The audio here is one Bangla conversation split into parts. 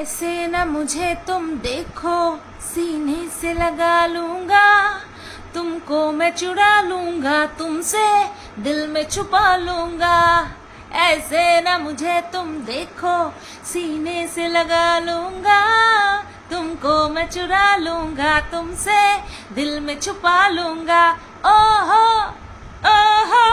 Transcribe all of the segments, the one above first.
ऐसे न मुझे तुम देखो, सीने से लगा लूंगा, तुमको मैं चुरा लूंगा, तुमसे दिल में छुपा लूंगा। ऐसे न मुझे तुम देखो, सीने से लगा लूंगा, तुमको मैं चुरा लूंगा, तुमसे दिल में छुपा लूंगा। ओहो ओहो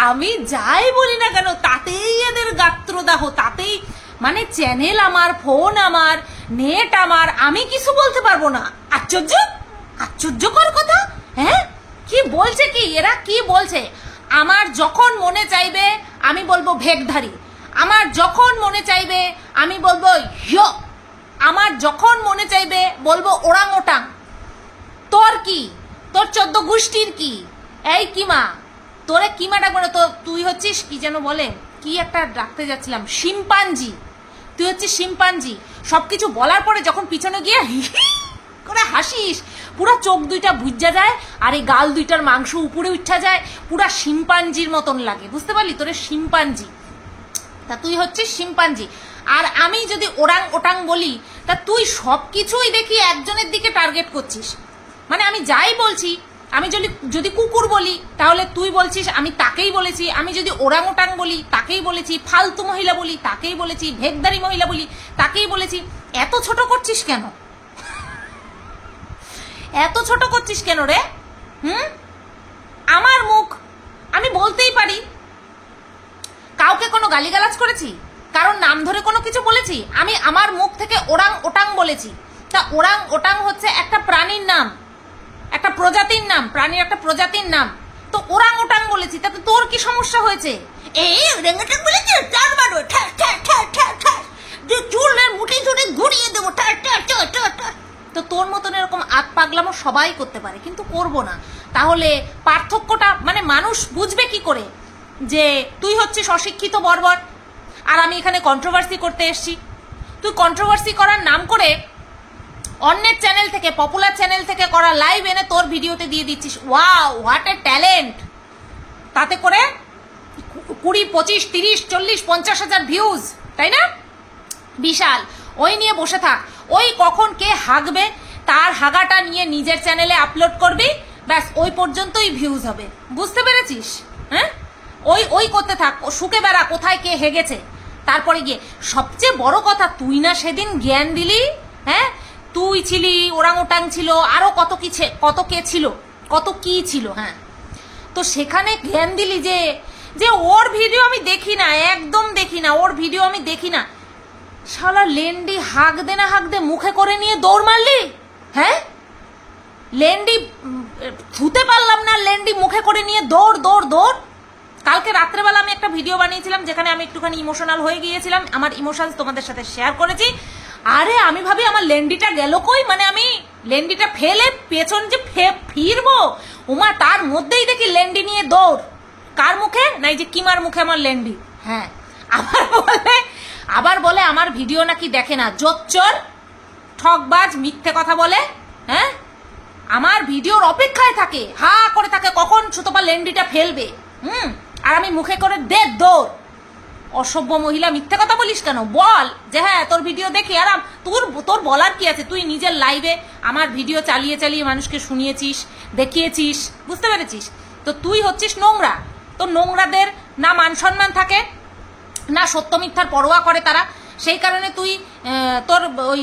আমি যাই বলি না কেন তাতেই এদের গাত্রদাহ, তাতেই মানে চ্যানেল আমার, ফোন আমার, নেট আমার, আমি কিছু বলতে পারবো না। আশ্চর্য, আশ্চর্যকর কথা। হ্যাঁ, কি বলছে, কি এরা কি বলছে? আমার যখন মনে চাইবে আমি বলবো ভেকধারী, আমার যখন মনে চাইবে আমি বলবো ইয়ো, আমার যখন মনে চাইবে বলবো ওরাং ওটাং। তোর কি, তোর 14 গোষ্ঠীর কি? এই কিমা, তোরে কিমা ডাকবো না তো, তুই হচ্ছিস কি যেন বলে, কি একটা ডাকতে যাচ্ছিলাম, শিম্পাঞ্জি। তুই হচ্ছিস শিম্পাঞ্জি। সবকিছু বলার পরে যখন পিছনে গিয়ে করে হাসিস, পুরো চোখ দুইটা বুঝা যায় আর এই গাল দুইটার মাংস উপরে উঠা যায়, পুরা শিম্পাঞ্জির মতন লাগে, বুঝতে পারলি? তোরে শিম্পাঞ্জি, তা তুই হচ্ছিস শিম্পাঞ্জি। আর আমি যদি ওরাং ওটাং বলি, তা তুই সবকিছুই দেখি একজনের দিকে টার্গেট করছিস। মানে আমি যাই বলছি, আমি যদি কুকুর বলি তাহলে তুই বলছিস আমি তাকেই বলেছি, আমি যদি ওরাং ওটাং বলি তাকেই বলেছি, ফালতু মহিলা বলি তাকেই বলেছি, ভেকদারি মহিলা বলি তাকেই বলেছি। এত ছোট করছিস কেন? এত ছোট করছিস কেন রে? আমার মুখ, আমি বলতেই পারি। কাউকে কোনো গালিগালাজ করেছি? কারণ নাম ধরে কোনো কিছু বলেছি? আমি আমার মুখ থেকে ওরাং ওটাং বলেছি। তা ওরাং ওটাং হচ্ছে একটা প্রাণীর নাম, একটা প্রজাতির নাম, প্রাণীর একটা প্রজাতির নাম। তো ওরাং ওটাং বলেছি, তাতে তোর কি সমস্যা হয়েছে? এই ওরাংওটাং বলেছি, চার মারো, ঠ্যাক ঠ্যাক ঠ্যাক ঠ্যাক ঠ্যাক, যে চুলের মুঠি ধরে ঘুরিয়ে দেবো, ঠ্যাক ঠ্যাক ঠ্যাক ঠ্যাক ঠ্যাক। তো তোর মতন এরকম আত পাগলামো সবাই করতে পারে, কিন্তু করবো না। তাহলে পার্থক্যটা মানে মানুষ বুঝবে কি করে যে তুই হচ্ছিস অশিক্ষিত বর্বর আর আমি এখানে কন্ট্রোভার্সি করতে এসছি? তুই কন্ট্রোভার্সি করার নাম করে অন্যের চ্যানেল থেকে, পপুলার চ্যানেল থেকে করা লাইভ এনে তোর ভিডিওতে দিয়ে দিচ্ছিস। Wow, what a talent! তাতে করে 20, 25, 30, 40, 50 হাজার ভিউজ, তাই না? বিশাল। ওই নিয়ে বসে থাক, ওই কখন কে হাগবে তার হাগাটা নিয়ে নিজের চ্যানেলে আপলোড করবি, ব্যাস ওই পর্যন্তই ভিউজ হবে। বুঝতে পেরেছিস? হ্যাঁ, ওই করতে থাক, শুকে বেড়া কোথায় কে হেগেছে। তারপরে গিয়ে সবচেয়ে বড় কথা, তুই না সেদিন জ্ঞান দিলি? হ্যাঁ, তুই ছিলি, ওরাং ওটাং ছিল, আরো কত কে ছিল, কত কি ছিল। হ্যাঁ, তো সেখানে জ্ঞান দিলি যে ওর ভিডিও আমি দেখি না, একদম দেখি না, ওর ভিডিও আমি দেখি না। শালা লেন্ডি হাঁক দে না হাঁক দে মুখে করে নিয়ে দৌড় মারলি। হ্যাঁ, লেন্ডি ধুতে পারলাম না, লেন্ডি মুখে করে নিয়ে দৌড় দৌড় দৌড়। কালকে রাত্রেবেলা আমি একটা ভিডিও বানিয়েছিলাম যেখানে আমি একটুখানি ইমোশনাল হয়ে গিয়েছিলাম, আমার ইমোশনস তোমাদের সাথে শেয়ার করেছি। আরে আমি ভাবি আমার লেন্ডিটা গেল কই, মানে আমি লেন্ডিটা ফেলে পেছন যে ফিরবো, উমা তার মধ্যেই দেখি লেন্ডি নিয়ে দৌড়। কার মুখে? নাই যে কিমার মুখে আমার লেন্ডি। হ্যাঁ, আবার বলে আমার ভিডিও নাকি দেখে না, জোচ্চোর, ঠকবাজ, মিথ্যে কথা বলে। হ্যাঁ, আমার ভিডিওর অপেক্ষায় থাকে, হা করে থাকে কখন সুতপা লেন্ডিটা ফেলবে। আর আমি মুখে করে দে দৌড়। অসভ্য মহিলা, মিথ্যে কথা বলিস কেন? বল যে হ্যাঁ তোর ভিডিও দেখি। আর তোর বলার কি আছে? তুই নিজের লাইভে আমার ভিডিও চালিয়ে চালিয়ে মানুষকে শুনিয়েছিস, দেখিয়েছিস, বুঝতে পেরেছিস? তো তুই হচ্ছিস নোংরা। তো নোংরাদের না মান সম্মান থাকে, না সত্য মিথ্যার পরোয়া করে তারা। সেই কারণে তুই তোর ওই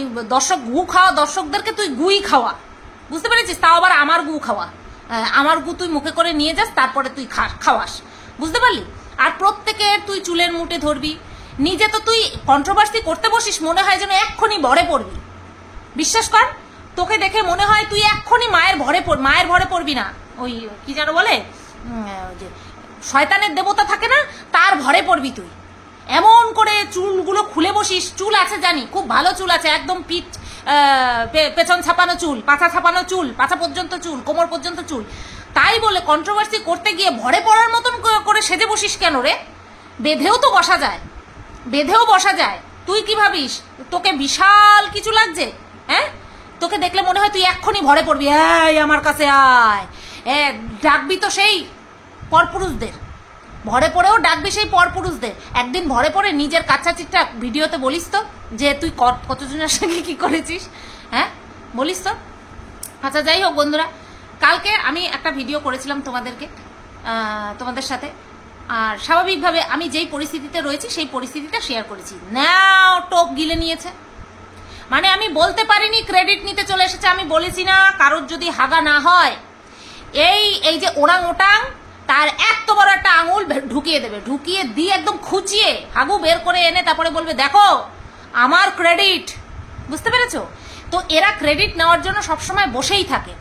গু খাওয়া দর্শকদেরকে তুই গুই খাওয়া, বুঝতে পেরেছিস? তাও আবার আমার গু খাওয়া, আমার গু তুই মুখে করে নিয়ে যাস, তারপরে তুই খাওয়াস, বুঝতে পারলি? আর প্রত্যেকের তুই চুলের মুঠে ধরবি। নিজে তো তুই কন্ট্রোভার্সি করতে বসিস, মনে হয় যেন এক্ষুনি ভরে পড়বি। বিশ্বাস কর, তোকে দেখে মনে হয় তুই এক্ষুনি মায়ের ভরে পড়বি না। ওই কি যেন বলে, যে শয়তানের দেবতা থাকে না, তার ভরে পড়বি তুই। এমন করে চুলগুলো খুলে বসিস। চুল আছে জানি, খুব ভালো চুল আছে, একদম পিঠ পেছন ছাপানো চুল, পাছা ছাপানো চুল, পাছা পর্যন্ত চুল, কোমর পর্যন্ত চুল। তাই বলে কন্ট্রোভার্সি করতে গিয়ে ভরে পড়ার মতন করে সেজে বসিস কেন রে? বেঁধেও তো বসা যায়, বেঁধেও বসা যায়। তুই কি ভাবিস তোকে বিশাল কিছু লাগছে? হ্যাঁ, তোকে দেখলে মনে হয় তুই এক্ষুনি ভরে পড়বি, এই আমার কাছে আয়। ডাকবি তো সেই পরপুরুষদের, ভরে পড়েও ডাকবি সেই পরপুরুষদের। একদিন ভরে পড়ে নিজের কাচ্চা চিটটা ভিডিওতে বলিস তো যে তুই কতজনের সঙ্গে কি করেছিস, হ্যাঁ বলিস তো। আচ্ছা যাই হোক বন্ধুরা, কালকে আমি একটা ভিডিও করেছিলাম তোমাদের সাথে, আর স্বাভাবিকভাবে আমি যেই পরিস্থিতিতে রয়েছি সেই পরিস্থিতিটা শেয়ার করেছি। নাও টোপ গিলে নিয়েছে, মানে আমি বলতে পারিনি, ক্রেডিট নিতে চলে এসেছে। আমি বলেছি না কারোর যদি হাগা না হয়, এই যে ওরাং ওটাং তার এত বড় একটা আঙুল ঢুকিয়ে দেবে, ঢুকিয়ে দিয়ে একদম খুঁচিয়ে হাগু বের করে এনে তারপরে বলবে দেখো আমার ক্রেডিট। বুঝতে পেরেছো? তো এরা ক্রেডিট নেওয়ার জন্য সবসময় বসেই থাকে,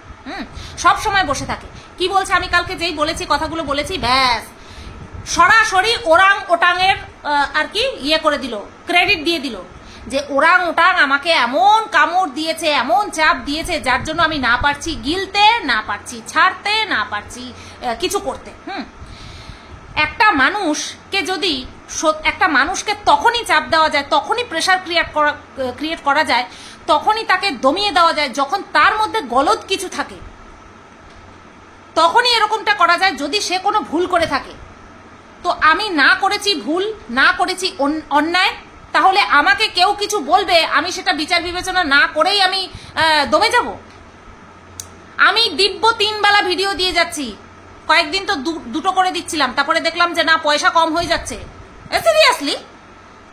সব সময় বসে থাকে। কি বলছে, আমি কালকে যেই বলেছি কথাগুলো বলেছি, ব্যাস সরাসরি ওরাং ওটাংয়ের আর কি ইয়ে করে দিল, ক্রেডিট দিয়ে দিল যে ওরাং ওটাং আমাকে এমন কামড় দিয়েছে, এমন চাপ দিয়েছে, যার জন্য আমি না পারছি গিলতে, না পারছি ছাড়তে, না পারছি কিছু করতে। একটা মানুষকে তখনই চাপ দেওয়া যায়, তখনই প্রেশার ক্রিয়েট করা যায়, তখনই তাকে দমিয়ে দেওয়া যায় যখন তার মধ্যে গলদ কিছু থাকে, তখনই এরকমটা করা যায় যদি সে কোনো ভুল করে থাকে। তো আমি না করেছি ভুল, না করেছি অন্যায়, তাহলে আমাকে কেউ কিছু বলবে, আমি সেটা বিচার বিবেচনা না করেই আমি দমে যাব? আমি দিব্য 3 বেলা ভিডিও দিয়ে যাচ্ছি, কয়েকদিন তো দুটো করে দিচ্ছিলাম, তারপরে দেখলাম যে না পয়সা কম হয়ে যাচ্ছে। সিরিয়াসলি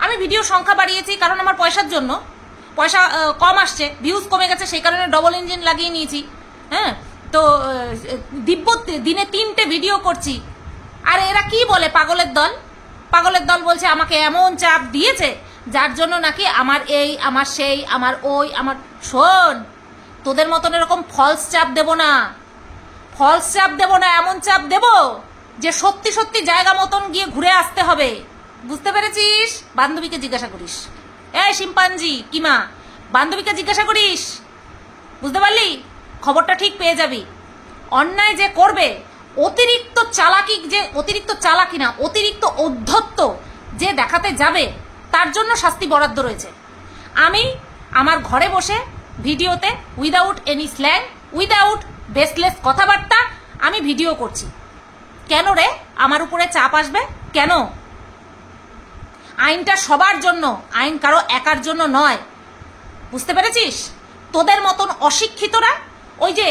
আমি ভিডিও সংখ্যা বাড়িয়েছি কারণ আমার পয়সার জন্য, পয়সা কম আসছে, ভিউজ কমে গেছে, সেই কারণে ডবল ইঞ্জিন লাগিয়ে নিয়েছি। হ্যাঁ, তো দিব্য দিনে 3টে ভিডিও করছি, আর এরা কি বলে, পাগলের দল বলছে আমাকে এমন চাপ দিয়েছে যার জন্য নাকি আমার এই, আমার সেই, আমার ওই, আমার। শোন, তোদের মতন এরকম ফলস চাপ দেব না, এমন চাপ দেব যে সত্যি সত্যি জায়গা মতন গিয়ে ঘুরে আসতে হবে। বুঝতে পেরেছিস? বান্ধবীকে জিজ্ঞাসা করিস, এই শিম্পাঞ্জি কিমা, বান্ধবীকে জিজ্ঞাসা করিস, বুঝতে পারলি? খবরটা ঠিক পেয়ে যাবি। অন্যায় যে করবে, অতিরিক্ত চালাকি না, অতিরিক্ত অধ্যত্ত যে দেখাতে যাবে, তার জন্য শাস্তি বরাদ্দ রয়েছে। আমি আমার ঘরে বসে ভিডিওতে without any slang, without baseless কথাবার্তা আমি ভিডিও করছি। কেন রে আমার উপরে চাপ আসবে কেন? আইনটা সবার জন্য, আইন কারো একার জন্য নয়। বুঝতে পেরেছিস? তোদের মতন অশিক্ষিতরা, ওই যে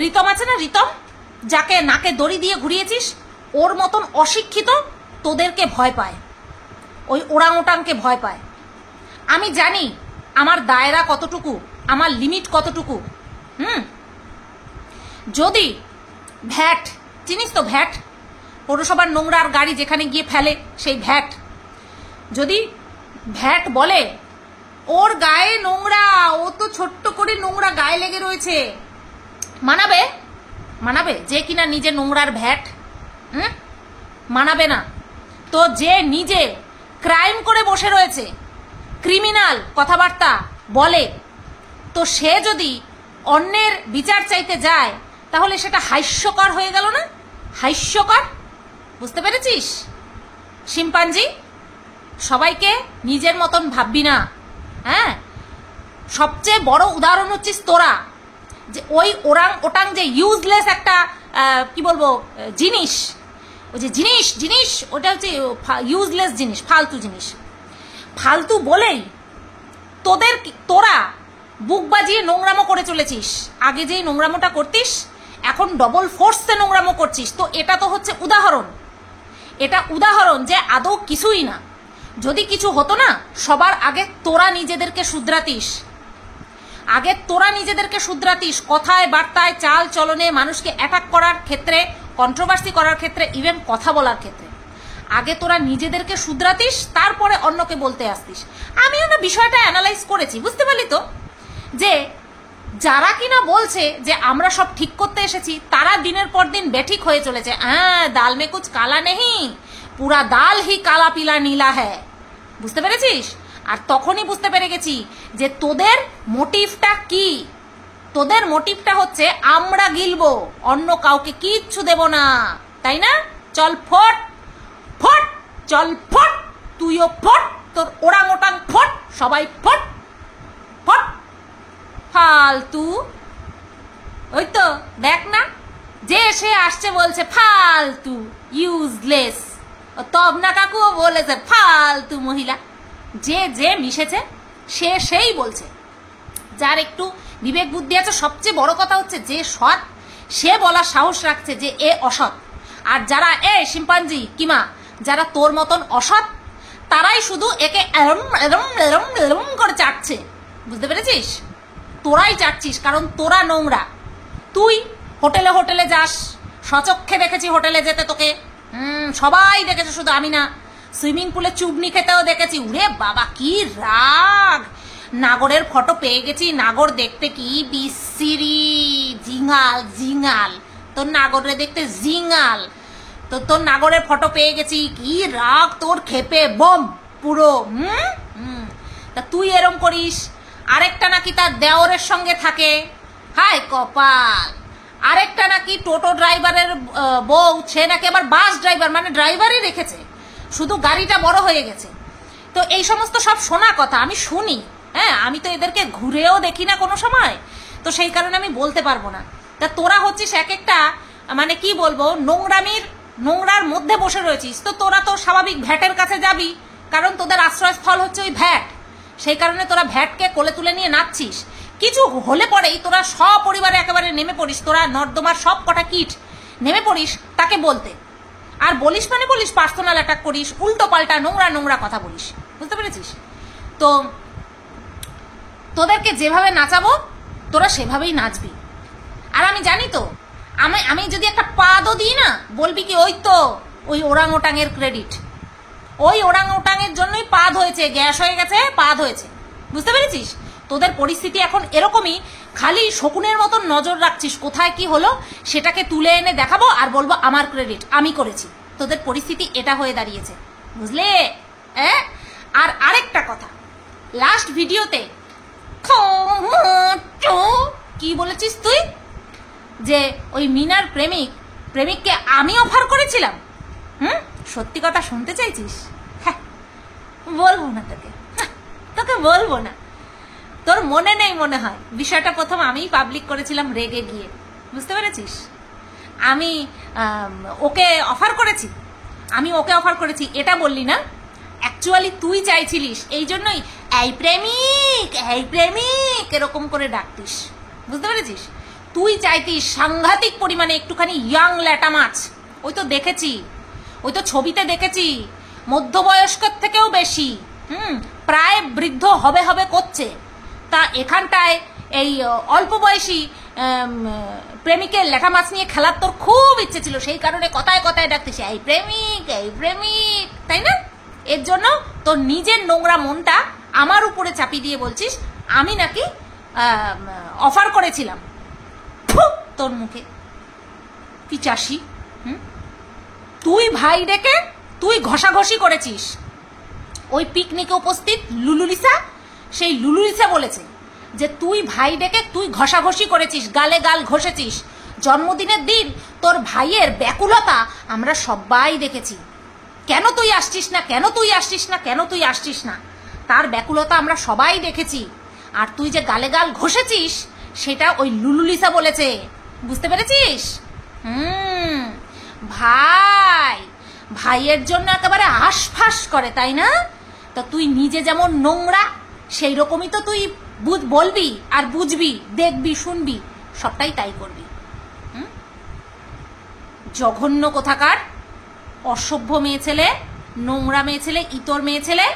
রিতম আছে না, রিতম যাকে নাকে দড়ি দিয়ে ঘুরিয়েছিস, ওর মতন অশিক্ষিত তোদেরকে ভয় পায়, ওই ওরাং ওটাংকে ভয় পায়। আমি জানি আমার দায়রা কতটুকু, আমার লিমিট কতটুকু। যদি ভ্যাট, চিনিস তো ভ্যাট, পৌরসভার নোংরার গাড়ি যেখানে গিয়ে ফেলে সেই ভ্যাট, যদি ভ্যাট বলে ওর গায়ে নোংরা, ও তো ছোট্ট করে নোংরা গায়ে লেগে রয়েছে, মানাবে যে কিনা নিজে নোংরার ভ্যাট? মানাবে না। তো যে নিজে ক্রাইম করে বসে রয়েছে, ক্রিমিনাল কথাবার্তা বলে, তো সে যদি অন্যের বিচার চাইতে যায় তাহলে সেটা হাস্যকর হয়ে গেল না? হাস্যকর। বুঝতে পেরেছিস শিম্পাঞ্জি? সবাইকে নিজের মতন ভাববি না। হ্যাঁ, সবচেয়ে বড় উদাহরণ হচ্ছিস তোরা, যে ওই ওরাং ওটাং যে ইউজলেস একটা কি বলবো জিনিস, ওই যে জিনিস ওটা হচ্ছে ইউজলেস জিনিস, ফালতু জিনিস। ফালতু বলেই তোরা বুক বাজিয়ে নোংরামো করে চলেছিস। আগে যেই নোংরামোটা করতিস, এখন ডবল ফোর্সে নোংরামো করছিস। তো এটা তো হচ্ছে উদাহরণ যে আদৌ কিছুই না। যদি কিছু হতো না, সবার আগে তোরা নিজেদেরকে শুধরাতিস, কথায় বার্তায় চাল চলনে, মানুষকে অ্যাটাক করার ক্ষেত্রে, কন্ট্রোভার্সি করার ক্ষেত্রে, ইভেন কথা বলার ক্ষেত্রে আগে তোরা নিজেদেরকে শুধরাতিস, তারপরে অন্যকে বলতে আসতিস। আমিও না বিষয়টা অ্যানালাইজ করেছি, বুঝতে পারলি তো, যে যারা কিনা বলছে যে আমরা সব ঠিক করতে এসেছি, তারা দিনের পর দিন বেঠিক হয়ে চলেছে। দাল মে কুছ কালা নেহি, পুরা দাল হি কালা পিলা নীলা হ্যায়। বুঝতে পেরেছিস? আর তখনই বুঝতে পেরে গেছি যে তোদের মোটিভটা কি। তোদের মোটিভটা হচ্ছে আমরা গিলবো, অন্য কাউকে কিচ্ছু দেব না, তাই না? চল ফট, চল ফট, তুইও ফট, তোর ওরাং ওটাং ফট, সবাই ফট। ফালতু। ওই তো দেখ না, যে সে আসছে বলছে ফালতু, ইউজলেস। তবনা কাকুও বলেছে ফালতু মহিলা। যে যে মিশেছে সে সেই বলছে, যার একটু বিবেক বুদ্ধি আছে। সবচেয়ে বড় কথা হচ্ছে যে সৎ সে বলার সাহস রাখছে যে এ অসৎ। আর যারা শিম্পাঞ্জি কিমা যারা তোর মতন অসৎ তারাই শুধু একে এরম এরম এরম এরম করে চাটছে, বুঝতে পেরেছিস? তোরাই চাটছিস কারণ তোরা নোংরা। তুই হোটেলে হোটেলে যাস, সচক্ষে দেখেছি হোটেলে যেতে তোকে, সবাই দেখেছে শুধু আমি না। সুইমিং পুলে চুবনি খেতেও দেখেছি। উরে বাবা কি রাগ! নাগরের ফটো পেয়ে গেছি, নাগর দেখতে কি বিশ্রী, জিঙাল জিঙাল। তোর নাগরে দেখতে জিঙাল, তো তোর নাগরের ফটো পেয়ে গেছি, কি রাগ তোর খেপে বম পুরো। তা তুই এরম করিস। আরেকটা নাকি তার দেওরের সঙ্গে থাকে, হায় কপাল। আরেকটা নাকি টোটো ড্রাইভারের বউ, সে নাকি আবার বাস ড্রাইভার, মানে ড্রাইভারই রেখেছে, শুধু গাড়িটা বড় হয়ে গেছে। তো এই সমস্ত সব শোনা কথা আমি শুনি। হ্যাঁ, আমি তো এদেরকে ঘুরেও দেখি না কোনো সময়, তো সেই কারণে আমি বলতে পারবো না। তা তোরা হচ্ছিস এক একটা, মানে কি বলবো, নোংরার মধ্যে বসে রয়েছিস। তো তোরা তো স্বাভাবিক ভ্যাটের কাছে যাবি, কারণ তোদের আশ্রয়স্থল হচ্ছে ওই ভ্যাট। সেই কারণে তোরা ভ্যাটকে কোলে তুলে নিয়ে নাচছিস। কিছু হলে পরেই তোরা সপরিবারে একেবারে নেমে পড়িস, তোরা নর্দমার সব কটা কিট নেমে পড়িস তাকে বলতে। আর বলিস মানে বলিস, পার্সোনাল অ্যাটাক করিস, উল্টো পাল্টা নোংরা নোংরা কথা বলিস, বুঝতে পেরেছিস? তো তোদেরকে যেভাবে নাচাবো তোরা সেভাবেই নাচবি। আর আমি জানি তো, আমি যদি একটা পাদও দিই না, বলবি কি ওই ওরাং ওটাঙের ক্রেডিট, ওই ওরাং ওটাঙের জন্যই পাদ হয়েছে, গ্যাস হয়ে গেছে, পাদ হয়েছে, বুঝতে পেরেছিস? তোদের পরিস্থিতি এখন এরকমই, খালি শকুনের মতন নজর রাখছিস কোথায় কি হলো সেটাকে তুলে এনে দেখাবো আর বলবো আমার ক্রেডিট, আমি করেছি। তোদের পরিস্থিতি এটা হয়ে দাঁড়িয়েছে, বুঝলে? আর আরেকটা কথা, লাস্ট ভিডিওতে কি বলেছিস তুই যে ওই মিনার প্রেমিককে আমি অফার করেছিলাম? সত্যি কথা শুনতে চাইছিস? হ্যাঁ, বলবো না তোকে বলবো না। তোর মনে নেই মনে হয়, বিষয়টা প্রথম আমিই পাবলিক করেছিলাম রেগে গিয়ে, বুঝতে পেরেছিস? আমি ওকে অফার করেছি, এটা বললি না। অ্যাকচুয়ালি তুই চাইছিলিস, এই জন্যই এই প্রেমিক এরকম করে ডাকতিস, বুঝতে পেরেছিস? তুই চাইতিস সাংঘাতিক পরিমাণে একটুখানি ইয়াং ল্যাটা মাছ। ওই তো দেখেছি, ওই তো ছবিতে দেখেছি, মধ্যবয়স্কের থেকেও বেশি, প্রায় বৃদ্ধ হবে করছে। তা এখানটায় এই অল্প বয়সী প্রেমিকের ল্যাটা মাছ নিয়ে খেলার তোর খুব ইচ্ছে ছিল, সেই কারণে কথায় কথায় ডাকতিস এই প্রেমিক, তাই না? এর জন্য তোর নিজের নোংরা মনটা আমার উপরে চাপিয়ে দিয়ে বলছিস আমি নাকি অফার করেছিলাম। তোর মুখে পিচাসি। তুই ভাই ডেকে তুই ঘষাঘষি করেছিস। ওই পিকনিকে উপস্থিত লুলুলিসা, সেই লুলুলিসা বলেছে যে তুই ভাই ডেকে তুই ঘষাঘষি করেছিস, গালে গাল ঘষেছিস। জন্মদিনের দিন তোর ভাইয়ের ব্যাকুলতা আমরা সবাই দেখেছি। কেন তুই আসছিস না, তার ব্যাকুলতা আমরা সবাই দেখেছি। আর তুই যে গালে গাল ঘষেছিস সেটা ওই লুলুলিসা বলেছে, বুঝতে পেরেছিস? ভাইয়ের জন্য একেবারে আশফাস করে, তাই না? তা তুই নিজে যেমন নোংরা, সেই রকমই তো তুই বলবি আর বুঝবি, দেখবি, শুনবি, সবটাই তাই করবি। জঘন্য কোথাকার অসভ্য মেয়ে ছেলে, নোংরা মেয়ে ছেলে, ইতর মেয়ে ছেলে।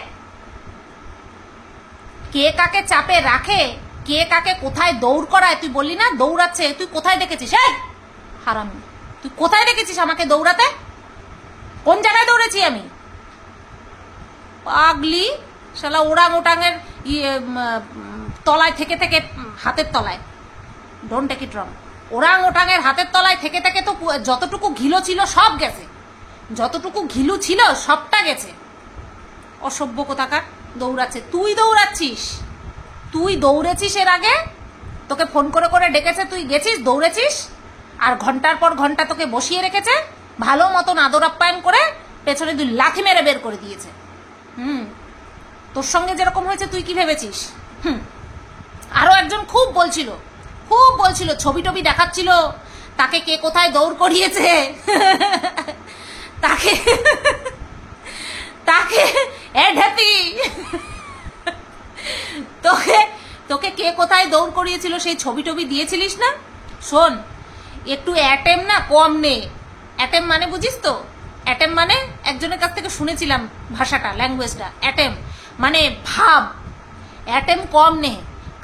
কে কাকে চাপে রাখে, কে কাকে কোথায় দৌড় করায়, তুই বললি না দৌড়াচ্ছে, তুই কোথায় দেখেছিস? হারামি, তুই কোথায় দেখেছিস আমাকে দৌড়াতে? কোন জায়গায় দৌড়েছি আমি? পাগলি শালা, ওরাং ওটাঙের তলায় থেকে হাতের তলায়, ডোন্ট টেক ইট রং, ওরাং ওটাঙের হাতের তলায় থেকে তো যতটুকু ঘিলো ছিল সব গেছে, যতটুকু ঘিলু ছিল সবটা গেছে। অসভ্য কোথাকার দৌড়াচ্ছে। তুই দৌড়েছিস এর আগে, তোকে ফোন করে ডেকেছে, তুই গেছিস, দৌড়েছিস, আর ঘন্টার পর ঘন্টা তোকে বসিয়ে রেখেছে, ভালো মতন আদর আপ্যায়ন করে পেছনে দুই লাথি মেরে বের করে দিয়েছে। তোর সঙ্গে যেরকম হয়েছে তুই কি ভেবেছিস? আরো একজন খুব বলছিল, ছবি টবি দেখাচ্ছিল, তাকে কে কোথায় দৌড় করিয়েছে, দৌড় করিয়েছিল সেই ছবি টবি দিয়েছিলিস না? শোন, একটু অ্যাটেম না কম নে। অ্যাটেম মানে বুঝিস তো? অ্যাটেম মানে একজনের কাছ থেকে শুনেছিলাম ভাষাটা, ল্যাঙ্গুয়েজটা। অ্যাটেম মানে ভাব, অ্যাটেম কম নে।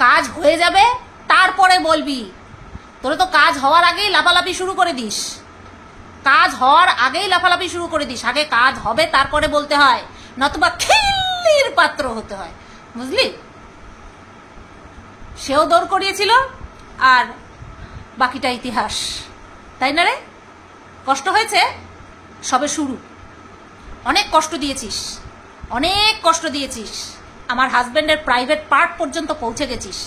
কাজ হয়ে যাবে তারপরে বলবি। তোরা তো কাজ হওয়ার আগেই লাফালাফি শুরু করে দিস। কাজ হওয়ার আগেই লাফালাফি শুরু করে দিস। আগে কাজ হবে তারপরে বলতে হয়, নতুবা খিল্লির পাত্র হতে হয়, বুঝলি? সেও দৌড় করিয়েছিল, আর বাকিটা ইতিহাস, তাই না রে? কষ্ট হয়েছে, সবে শুরু। অনেক কষ্ট দিয়েছিস, অনেক কষ্ট দিয়েছিস। আমার হাজব্যান্ডের প্রাইভেট পার্ট পর্যন্ত পৌঁছে গেছিস,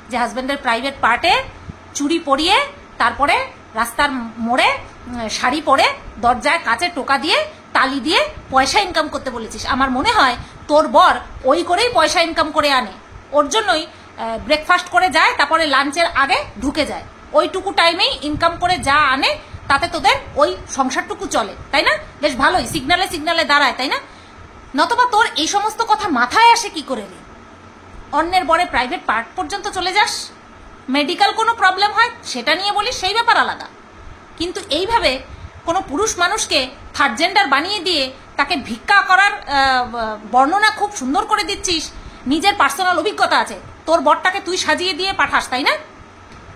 যে হাজব্যান্ডের প্রাইভেট পার্টে চুড়ি পরিয়ে তারপরে রাস্তার মোড়ে শাড়ি পরে দরজায় কাচে টোকা দিয়ে তালি দিয়ে পয়সা ইনকাম করতে বলেছিস। আমার মনে হয় তোর বর ওই করেই পয়সা ইনকাম করে আনে। ওর জন্যই ব্রেকফাস্ট করে যায়, তারপরে লাঞ্চের আগে ঢুকে যায়। ওইটুকু টাইমেই ইনকাম করে যা আনে তাতে তোদের ওই সংসারটুকু চলে, তাই না? বেশ ভালোই সিগনালে সিগনালে দাঁড়ায়, তাই না? নতবা তোর এই সমস্ত কথা মাথায় আসে কি করে রে? অন্যের বরে প্রাইভেট পার্ট পর্যন্ত চলে যাস, মেডিকেল কোনো প্রবলেম হয় সেটা নিয়ে বলিস, সেই ব্যাপার আলাদা। কিন্তু এইভাবে কোনো পুরুষ মানুষকে থার্ড জেন্ডার বানিয়ে দিয়ে তাকে ভিক্ষা করার বর্ণনা খুব সুন্দর করে দিচ্ছিস। নিজের পার্সোনাল অভিজ্ঞতা আছে, তোর বরটাকে তুই সাজিয়ে দিয়ে পাঠাস, তাই না?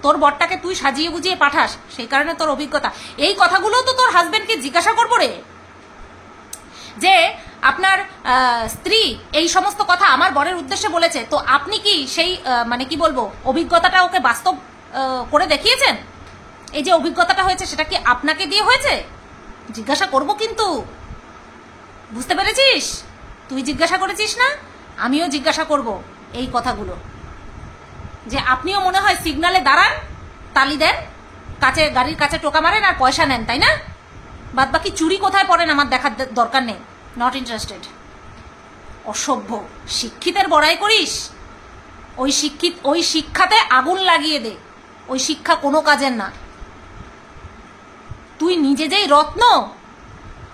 তোর বরটাকে তুই সাজিয়ে বুঝিয়ে পাঠাস, সেই কারণে তোর অভিজ্ঞতা। এই কথাগুলো তো তোর হাজবেন্ডকে জিজ্ঞাসা করবো রে, যে আপনার স্ত্রী এই সমস্ত কথা আমার বরের উদ্দেশ্যে বলেছে, তো আপনি কি সেই মানে কি বলবো অভিজ্ঞতাটা ওকে বাস্তব করে দেখিয়েছেন? এই যে অভিজ্ঞতাটা হয়েছে সেটা কি আপনাকে দিয়ে হয়েছে? জিজ্ঞাসা করব কিন্তু, বুঝতে পেরেছিস? তুই জিজ্ঞাসা করেছিস না, আমিও জিজ্ঞাসা করব এই কথাগুলো। যে আপনিও মনে হয় সিগনালে দাঁড়ান, তালি দেন, কাছে গাড়ির কাছে টোকা মারেন আর পয়সা নেন, তাই না? বাদ বাকি চুরি কোথায় পড়েন আমার দেখার দরকার নেই, নট ইন্টারেস্টেড। অসভ্য, শিক্ষিতের বড়াই করিস? ওই শিক্ষাতে আগুন লাগিয়ে দে, ওই শিক্ষা কোনো কাজের না। তুই নিজে যেই রত্ন,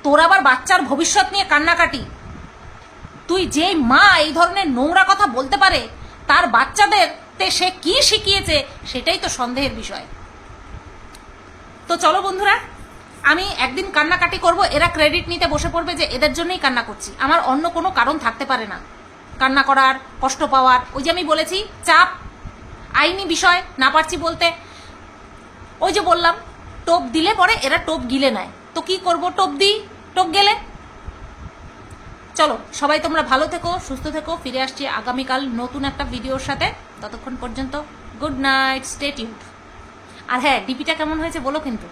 তোর আবার বাচ্চার ভবিষ্যৎ নিয়ে কান্নাকাটি। তুই যেই মা এই ধরনের নোংরা কথা বলতে পারে, তার বাচ্চাদের সে কি শিখিয়েছে সেটাই তো সন্দেহের বিষয়। তো চলো বন্ধুরা, আমি একদিন কান্নাকাটি করব, এরা ক্রেডিট নিতে বসে পড়বে যে এদের জন্যই কান্না করছি। আমার অন্য কোনো কারণ থাকতে পারে না কান্না করার, কষ্ট পাওয়ার। ওই যে আমি বলেছি চাপ, আইনি বিষয়, না পারছি বলতে। ওই যে বললাম টোপ দিলে পরে এরা টোপ গিলে নেয়, তো কি করব? টোপ দিই, টোপ গেলে। চলো সবাই তোমরা ভালো থেকো, সুস্থ থেকো। ফিরে আসছি আগামীকাল নতুন একটা ভিডিওর সাথে। ততক্ষণ পর্যন্ত গুড নাইট, স্টে টিউনড। আর হ্যাঁ, ডিপিটা কেমন হয়েছে বলো কিন্তু।